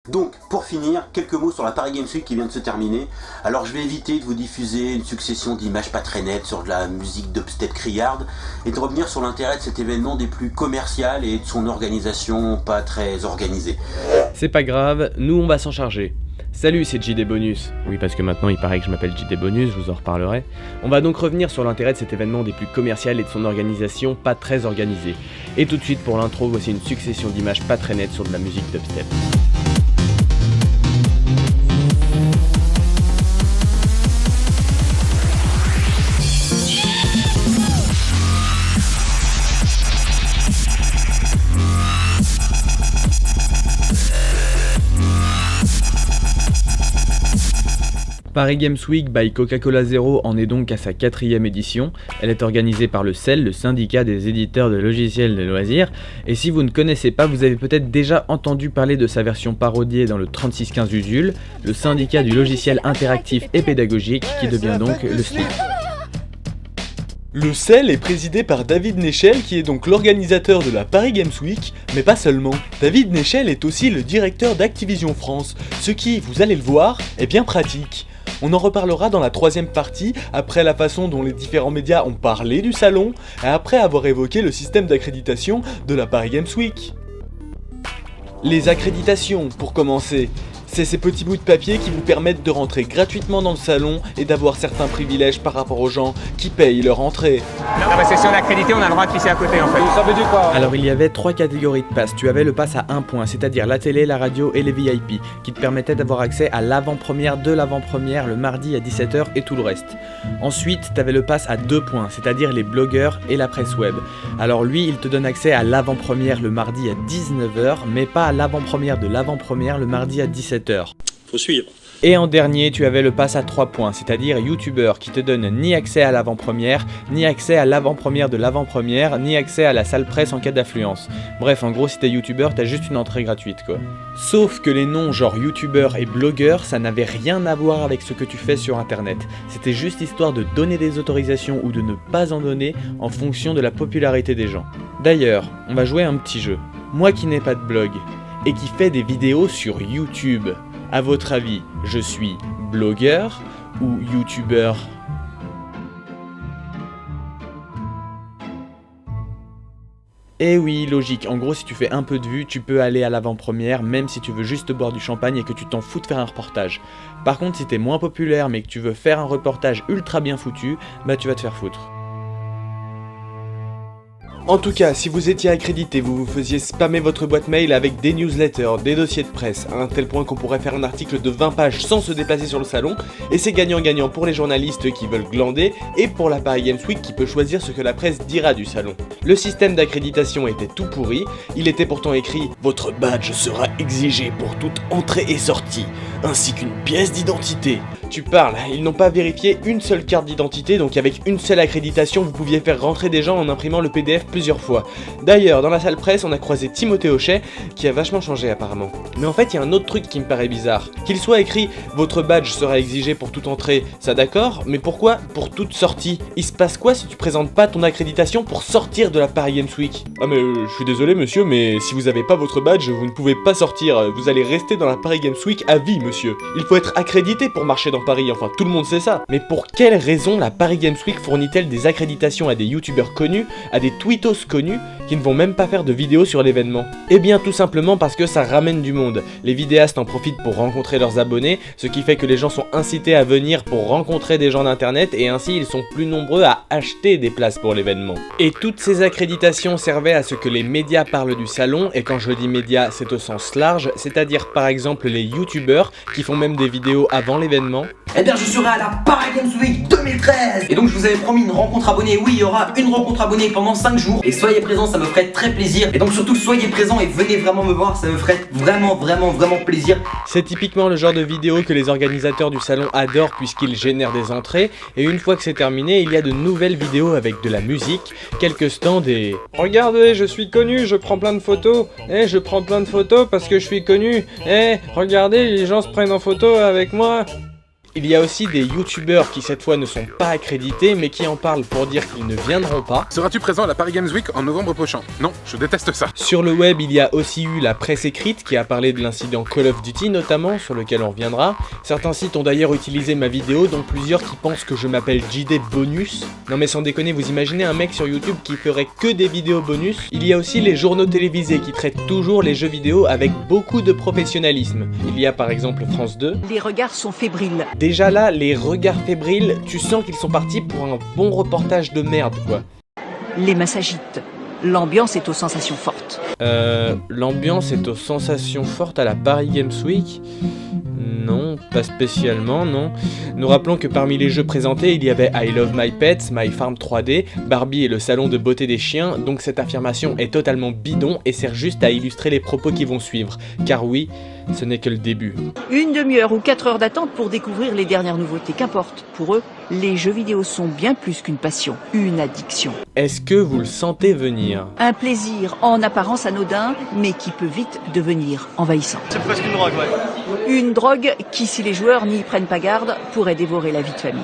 Donc, pour finir, quelques mots sur la Paris Games Week qui vient de se terminer. Alors je vais éviter de vous diffuser une succession d'images pas très nettes sur de la musique dubstep criarde et de revenir sur l'intérêt de cet événement des plus commercial et de son organisation pas très organisée. C'est pas grave, nous on va s'en charger. Salut, c'est JD Bonus. Oui, parce que maintenant il paraît que je m'appelle JD Bonus, je vous en reparlerai. On va donc revenir sur l'intérêt de cet événement des plus commercial et de son organisation pas très organisée. Et tout de suite pour l'intro, voici une succession d'images pas très nettes sur de la musique dubstep. Paris Games Week by Coca-Cola Zero en est donc à sa 4e édition. Elle est organisée par le CEL, le syndicat des éditeurs de logiciels de loisirs. Et si vous ne connaissez pas, vous avez peut-être déjà entendu parler de sa version parodiée dans le 3615 Usul, le syndicat du logiciel interactif et pédagogique qui devient donc le SLIC. Le CEL est présidé par David Nechel qui est donc l'organisateur de la Paris Games Week, mais pas seulement. David Nechel est aussi le directeur d'Activision France, ce qui, vous allez le voir, est bien pratique. On en reparlera dans la 3e partie, après la façon dont les différents médias ont parlé du salon, et après avoir évoqué le système d'accréditation de la Paris Games Week. Les accréditations, pour commencer. C'est ces petits bouts de papier qui vous permettent de rentrer gratuitement dans le salon et d'avoir certains privilèges par rapport aux gens qui payent leur entrée. Ah bah c'est si on est accrédité, on a le droit de pisser à côté en fait. Ça veut dire quoi ? Alors il y avait 3 catégories de passes. Tu avais le pass à 1 point, c'est-à-dire la télé, la radio et les VIP, qui te permettaient d'avoir accès à l'avant-première de l'avant-première le mardi à 17h et tout le reste. Ensuite, tu avais le pass à 2 points, c'est-à-dire les blogueurs et la presse web. Alors lui, il te donne accès à l'avant-première le mardi à 19h, mais pas à l'avant-première de l'avant-première le mardi à 17h. Faut suivre. Et en dernier, tu avais le pass à 3 points, c'est-à-dire youtubeur qui te donne ni accès à l'avant-première, ni accès à l'avant-première de l'avant-première, ni accès à la salle presse en cas d'affluence. Bref, en gros, si t'es youtubeur, t'as juste une entrée gratuite quoi. Sauf que les noms genre youtubeur et blogueur, ça n'avait rien à voir avec ce que tu fais sur internet. C'était juste histoire de donner des autorisations ou de ne pas en donner en fonction de la popularité des gens. D'ailleurs, on va jouer à un petit jeu. Moi qui n'ai pas de blog, et qui fait des vidéos sur YouTube. À votre avis, je suis blogueur ou youtubeur ? Eh oui, logique. En gros, si tu fais un peu de vues, tu peux aller à l'avant-première, même si tu veux juste boire du champagne et que tu t'en fous de faire un reportage. Par contre, si t'es moins populaire mais que tu veux faire un reportage ultra bien foutu, bah tu vas te faire foutre. En tout cas, si vous étiez accrédité, vous faisiez spammer votre boîte mail avec des newsletters, des dossiers de presse, à un tel point qu'on pourrait faire un article de 20 pages sans se déplacer sur le salon, et c'est gagnant-gagnant pour les journalistes qui veulent glander, et pour la Paris Games Week qui peut choisir ce que la presse dira du salon. Le système d'accréditation était tout pourri, il était pourtant écrit « Votre badge sera exigé pour toute entrée et sortie, ainsi qu'une pièce d'identité ». Tu parles, ils n'ont pas vérifié une seule carte d'identité, donc avec une seule accréditation, vous pouviez faire rentrer des gens en imprimant le PDF plusieurs fois. D'ailleurs, dans la salle presse, on a croisé Timothée Hochet, qui a vachement changé apparemment. Mais en fait, il y a un autre truc qui me paraît bizarre. Qu'il soit écrit « Votre badge sera exigé pour toute entrée », ça d'accord, mais pourquoi pour toute sortie ? Il se passe quoi si tu présentes pas ton accréditation pour sortir de la Paris Games Week ? Ah mais je suis désolé monsieur, mais si vous avez pas votre badge, vous ne pouvez pas sortir, vous allez rester dans la Paris Games Week à vie monsieur. Il faut être accrédité pour marcher dans Paris, enfin tout le monde sait ça. Mais pour quelle raison la Paris Games Week fournit-elle des accréditations à des youtubeurs connus, à des tweetos connus, qui ne vont même pas faire de vidéos sur l'événement ? Eh bien tout simplement parce que ça ramène du monde. Les vidéastes en profitent pour rencontrer leurs abonnés, ce qui fait que les gens sont incités à venir pour rencontrer des gens d'internet et ainsi ils sont plus nombreux à acheter des places pour l'événement. Et toutes ces accréditations servaient à ce que les médias parlent du salon, et quand je dis médias c'est au sens large, c'est-à-dire par exemple les youtubeurs qui font même des vidéos avant l'événement. Eh bien je serai à la Paris Games Week 2013. Et donc je vous avais promis une rencontre abonnée. Oui, il y aura une rencontre abonnée pendant 5 jours. Et soyez présents, ça me ferait très plaisir. Et donc surtout soyez présents et venez vraiment me voir, ça me ferait vraiment plaisir. C'est typiquement le genre de vidéo que les organisateurs du salon adorent puisqu'ils génèrent des entrées. Et une fois que c'est terminé, il y a de nouvelles vidéos avec de la musique, quelques stands et... Regardez, je suis connu, je prends plein de photos. Je prends plein de photos parce que je suis connu. Regardez, les gens se prennent en photo avec moi. Il y a aussi des youtubeurs qui cette fois ne sont pas accrédités mais qui en parlent pour dire qu'ils ne viendront pas. Seras-tu présent à la Paris Games Week en novembre prochain? Non, je déteste ça. Sur le web, il y a aussi eu la presse écrite qui a parlé de l'incident Call of Duty notamment, sur lequel on reviendra. Certains sites ont d'ailleurs utilisé ma vidéo, dont plusieurs qui pensent que je m'appelle JD Bonus. Non mais sans déconner, vous imaginez un mec sur YouTube qui ferait que des vidéos bonus? Il y a aussi les journaux télévisés qui traitent toujours les jeux vidéo avec beaucoup de professionnalisme. Il y a par exemple France 2. Les regards sont fébriles. Déjà là, les regards fébriles, tu sens qu'ils sont partis pour un bon reportage de merde quoi. Les mains s'agitent. L'ambiance est aux sensations fortes. L'ambiance est aux sensations fortes à la Paris Games Week? Non, pas spécialement, non. Nous rappelons que parmi les jeux présentés, il y avait I Love My Pets, My Farm 3D, Barbie et le salon de beauté des chiens, donc cette affirmation est totalement bidon et sert juste à illustrer les propos qui vont suivre. Car oui, ce n'est que le début. Une demi-heure ou 4 heures d'attente pour découvrir les dernières nouveautés. Qu'importe, pour eux, les jeux vidéo sont bien plus qu'une passion, une addiction. Est-ce que vous le sentez venir? Un plaisir en apparence anodin, mais qui peut vite devenir envahissant. C'est presque une drogue, ouais. Une drogue qui, si les joueurs n'y prennent pas garde, pourrait dévorer la vie de famille.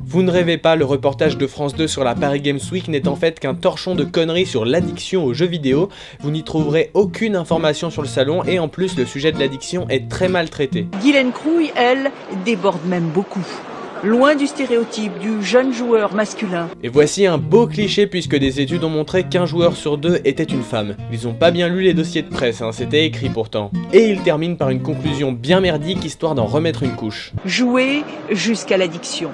Vous ne rêvez pas, le reportage de France 2 sur la Paris Games Week n'est en fait qu'un torchon de conneries sur l'addiction aux jeux vidéo. Vous n'y trouverez aucune information sur le salon et en plus le sujet de l'addiction est très mal traité. Guylaine Crouille, elle, déborde même beaucoup. Loin du stéréotype du jeune joueur masculin. Et voici un beau cliché puisque des études ont montré qu'un joueur sur deux était une femme. Ils ont pas bien lu les dossiers de presse, hein, c'était écrit pourtant. Et il termine par une conclusion bien merdique histoire d'en remettre une couche. Jouer jusqu'à l'addiction.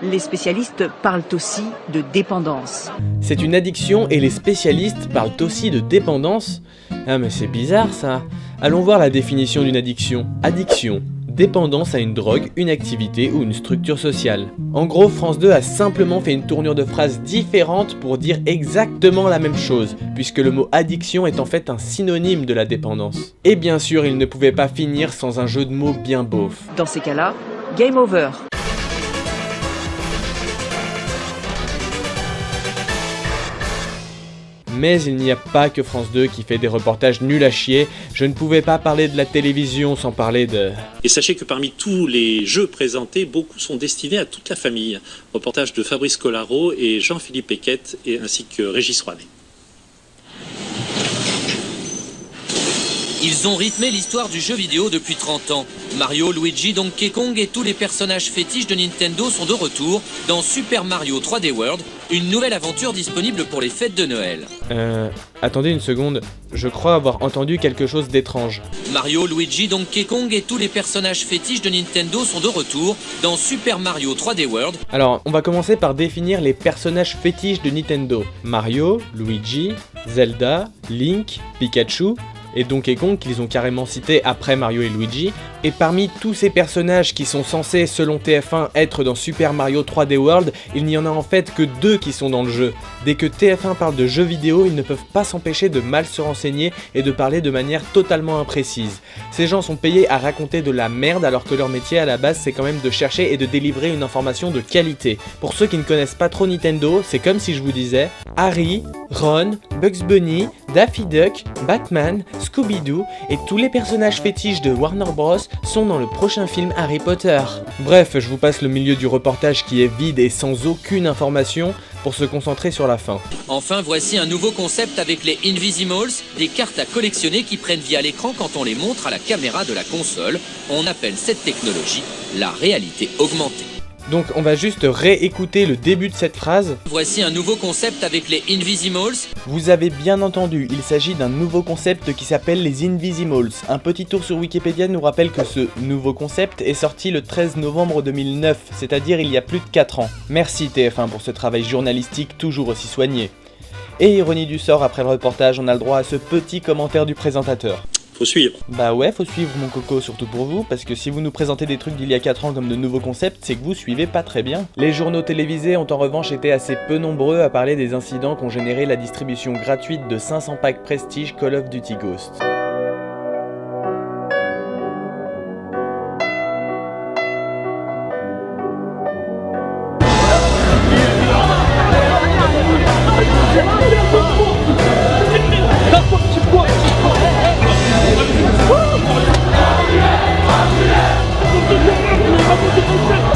Les spécialistes parlent aussi de dépendance. C'est une addiction et les spécialistes parlent aussi de dépendance? Ah mais c'est bizarre ça. Allons voir la définition d'une addiction. Addiction. Dépendance à une drogue, une activité ou une structure sociale. En gros, France 2 a simplement fait une tournure de phrase différente pour dire exactement la même chose, puisque le mot addiction est en fait un synonyme de la dépendance. Et bien sûr, il ne pouvait pas finir sans un jeu de mots bien beauf. Dans ces cas-là, game over. Mais il n'y a pas que France 2 qui fait des reportages nuls à chier, je ne pouvais pas parler de la télévision sans parler de... Et sachez que parmi tous les jeux présentés, beaucoup sont destinés à toute la famille. Reportage de Fabrice Collaro et Jean-Philippe Eckett, ainsi que Régis Roinet. Ils ont rythmé l'histoire du jeu vidéo depuis 30 ans. Mario, Luigi, Donkey Kong et tous les personnages fétiches de Nintendo sont de retour dans Super Mario 3D World, une nouvelle aventure disponible pour les fêtes de Noël. Attendez une seconde, je crois avoir entendu quelque chose d'étrange. Mario, Luigi, Donkey Kong et tous les personnages fétiches de Nintendo sont de retour dans Super Mario 3D World. Alors, on va commencer par définir les personnages fétiches de Nintendo. Mario, Luigi, Zelda, Link, Pikachu... et Donkey Kong qu'ils ont carrément cité après Mario et Luigi. Et parmi tous ces personnages qui sont censés, selon TF1, être dans Super Mario 3D World, il n'y en a en fait que 2 qui sont dans le jeu. Dès que TF1 parle de jeux vidéo, ils ne peuvent pas s'empêcher de mal se renseigner et de parler de manière totalement imprécise. Ces gens sont payés à raconter de la merde alors que leur métier à la base c'est quand même de chercher et de délivrer une information de qualité. Pour ceux qui ne connaissent pas trop Nintendo, c'est comme si je vous disais Harry, Ron, Bugs Bunny, Daffy Duck, Batman, Scooby-Doo et tous les personnages fétiches de Warner Bros sont dans le prochain film Harry Potter. Bref, je vous passe le milieu du reportage qui est vide et sans aucune information pour se concentrer sur la fin. Enfin, voici un nouveau concept avec les Invisimals, des cartes à collectionner qui prennent vie à l'écran quand on les montre à la caméra de la console. On appelle cette technologie la réalité augmentée. Donc on va juste réécouter le début de cette phrase. Voici un nouveau concept avec les Invisimals. Vous avez bien entendu, il s'agit d'un nouveau concept qui s'appelle les Invisimals. Un petit tour sur Wikipédia nous rappelle que ce nouveau concept est sorti le 13 novembre 2009, c'est-à-dire il y a plus de 4 ans. Merci TF1 pour ce travail journalistique toujours aussi soigné. Et ironie du sort, après le reportage, on a le droit à ce petit commentaire du présentateur. Faut suivre. Bah ouais, faut suivre mon coco, surtout pour vous, parce que si vous nous présentez des trucs d'il y a 4 ans comme de nouveaux concepts, c'est que vous suivez pas très bien. Les journaux télévisés ont en revanche été assez peu nombreux à parler des incidents qu'ont généré la distribution gratuite de 500 packs Prestige Call of Duty Ghosts. Oh,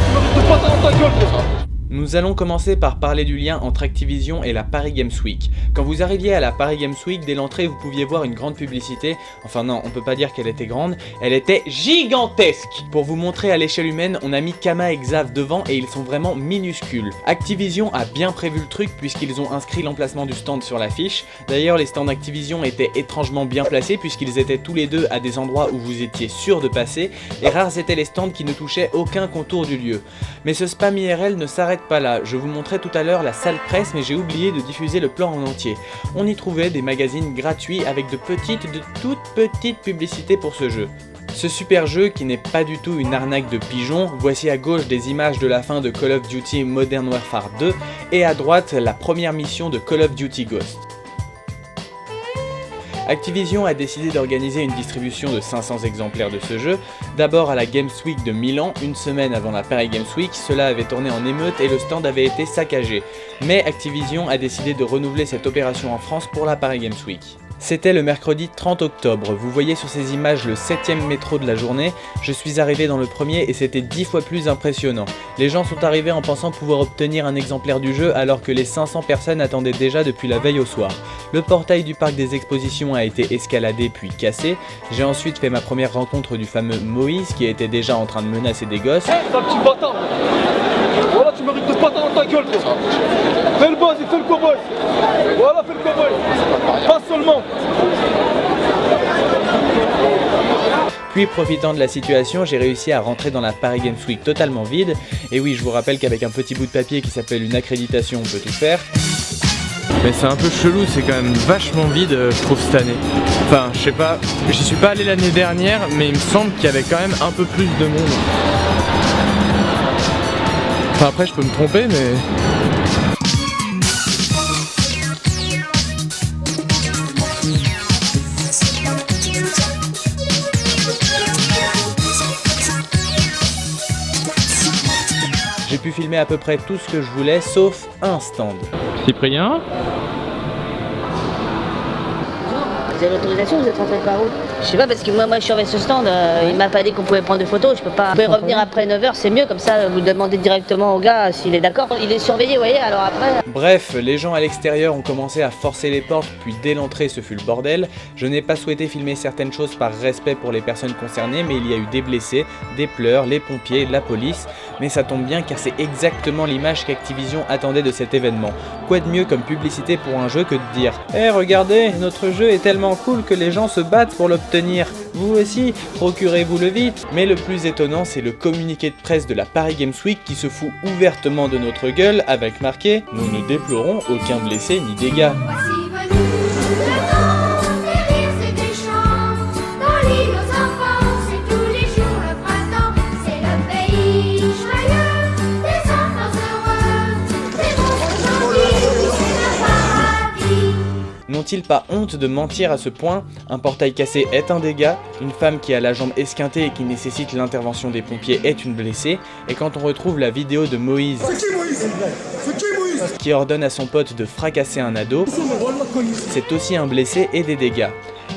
Nous allons commencer par parler du lien entre Activision et la Paris Games Week. Quand vous arriviez à la Paris Games Week, dès l'entrée vous pouviez voir une grande publicité, enfin non, on peut pas dire qu'elle était grande, elle était gigantesque. Pour vous montrer à l'échelle humaine, on a mis Kama et Xav devant et ils sont vraiment minuscules. Activision a bien prévu le truc puisqu'ils ont inscrit l'emplacement du stand sur l'affiche. D'ailleurs les stands Activision étaient étrangement bien placés puisqu'ils étaient tous les deux à des endroits où vous étiez sûr de passer, et rares étaient les stands qui ne touchaient aucun contour du lieu. Mais ce spam IRL ne s'arrête pas là, je vous montrais tout à l'heure la salle presse mais j'ai oublié de diffuser le plan en entier. On y trouvait des magazines gratuits avec de toutes petites publicités pour ce jeu. Ce super jeu qui n'est pas du tout une arnaque de pigeons, voici à gauche des images de la fin de Call of Duty Modern Warfare 2 et à droite la première mission de Call of Duty Ghost. Activision a décidé d'organiser une distribution de 500 exemplaires de ce jeu, d'abord à la Games Week de Milan, une semaine avant la Paris Games Week, cela avait tourné en émeute et le stand avait été saccagé. Mais Activision a décidé de renouveler cette opération en France pour la Paris Games Week. C'était le mercredi 30 octobre, vous voyez sur ces images le 7ème métro de la journée, je suis arrivé dans le premier et c'était 10 fois plus impressionnant. Les gens sont arrivés en pensant pouvoir obtenir un exemplaire du jeu alors que les 500 personnes attendaient déjà depuis la veille au soir. Le portail du parc des expositions a été escaladé puis cassé, j'ai ensuite fait ma première rencontre du fameux Moïse qui était déjà en train de menacer des gosses. Hey, t'es un petit bâtard. Voilà, tu mérites de pas dans ta gueule, toi. Fais le boss et fais le cowboy. Voilà, fais le cowboy. Pas seulement. Puis profitant de la situation, j'ai réussi à rentrer dans la Paris Games Week totalement vide. Et oui, je vous rappelle qu'avec un petit bout de papier qui s'appelle une accréditation, on peut tout faire. Mais c'est un peu chelou, c'est quand même vachement vide je trouve cette année. Enfin je sais pas, j'y suis pas allé l'année dernière mais il me semble qu'il y avait quand même un peu plus de monde. Enfin après je peux me tromper mais... J'ai pu filmer à peu près tout ce que je voulais sauf un stand. Cyprien ? Vous avez l'autorisation, vous êtes rentré par où? Je sais pas parce que moi je surveille ce stand, il m'a pas dit qu'on pouvait prendre des photos, je peux pas. Vous pouvez revenir après 9h, c'est mieux, comme ça vous demandez directement au gars s'il est d'accord. Il est surveillé, vous voyez, alors après... Bref, les gens à l'extérieur ont commencé à forcer les portes, puis dès l'entrée ce fut le bordel. Je n'ai pas souhaité filmer certaines choses par respect pour les personnes concernées, mais il y a eu des blessés, des pleurs, les pompiers, la police. Mais ça tombe bien car c'est exactement l'image qu'Activision attendait de cet événement. Quoi de mieux comme publicité pour un jeu que de dire « Eh regardez, notre jeu est tellement cool que les gens se battent pour l'obtenir. Vous aussi, procurez-vous-le vite !» Mais le plus étonnant, c'est le communiqué de presse de la Paris Games Week qui se fout ouvertement de notre gueule avec marqué « Nous ne déplorons aucun blessé ni dégâts ». N'ont-ils pas honte de mentir à ce point? Un portail cassé est un dégât, une femme qui a la jambe esquintée et qui nécessite l'intervention des pompiers est une blessée, et quand on retrouve la vidéo de Moïse qui ordonne à son pote de fracasser un ado, c'est aussi un blessé et des dégâts.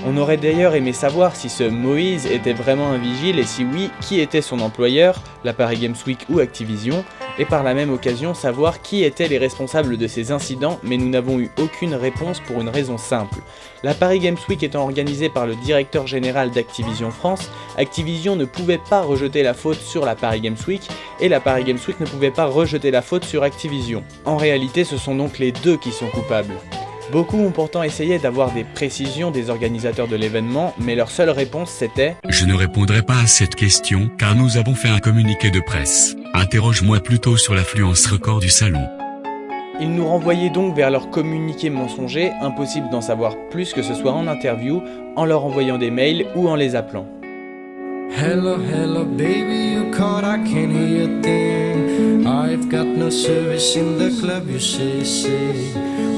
On aurait d'ailleurs aimé savoir si ce Moïse était vraiment un vigile et si oui, qui était son employeur, la Paris Games Week ou Activision, et par la même occasion savoir qui étaient les responsables de ces incidents, mais nous n'avons eu aucune réponse pour une raison simple. La Paris Games Week étant organisée par le directeur général d'Activision France, Activision ne pouvait pas rejeter la faute sur la Paris Games Week, et la Paris Games Week ne pouvait pas rejeter la faute sur Activision. En réalité, ce sont donc les deux qui sont coupables. Beaucoup ont pourtant essayé d'avoir des précisions des organisateurs de l'événement, mais leur seule réponse c'était « Je ne répondrai pas à cette question car nous avons fait un communiqué de presse. Interroge-moi plutôt sur l'affluence record du salon. » Ils nous renvoyaient donc vers leur communiqué mensonger, impossible d'en savoir plus que ce soit en interview, en leur envoyant des mails ou en les appelant. Hello, hello, baby, you called, I can't hear a thing. I've got no service in the club, you say.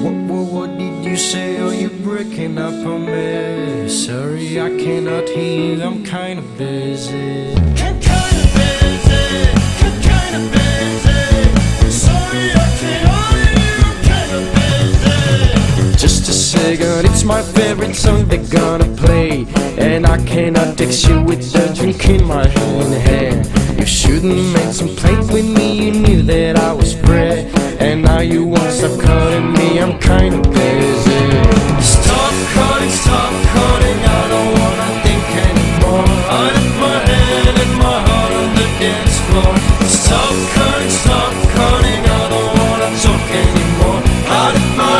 What did you say? Oh, you're breaking up on me. Sorry, I cannot hear you, I'm kinda busy. Sorry, I cannot hear you, I'm kinda busy. Just a second, it's my favorite song they're gonna play. And I cannot text you with the drink in my hand. You shouldn't make some plans with me, you knew that I was free. you won't stop calling me, I'm kinda busy. Stop calling, I don't wanna think anymore. I left my head and my heart on the dance floor. Stop calling, I don't wanna talk anymore. I left my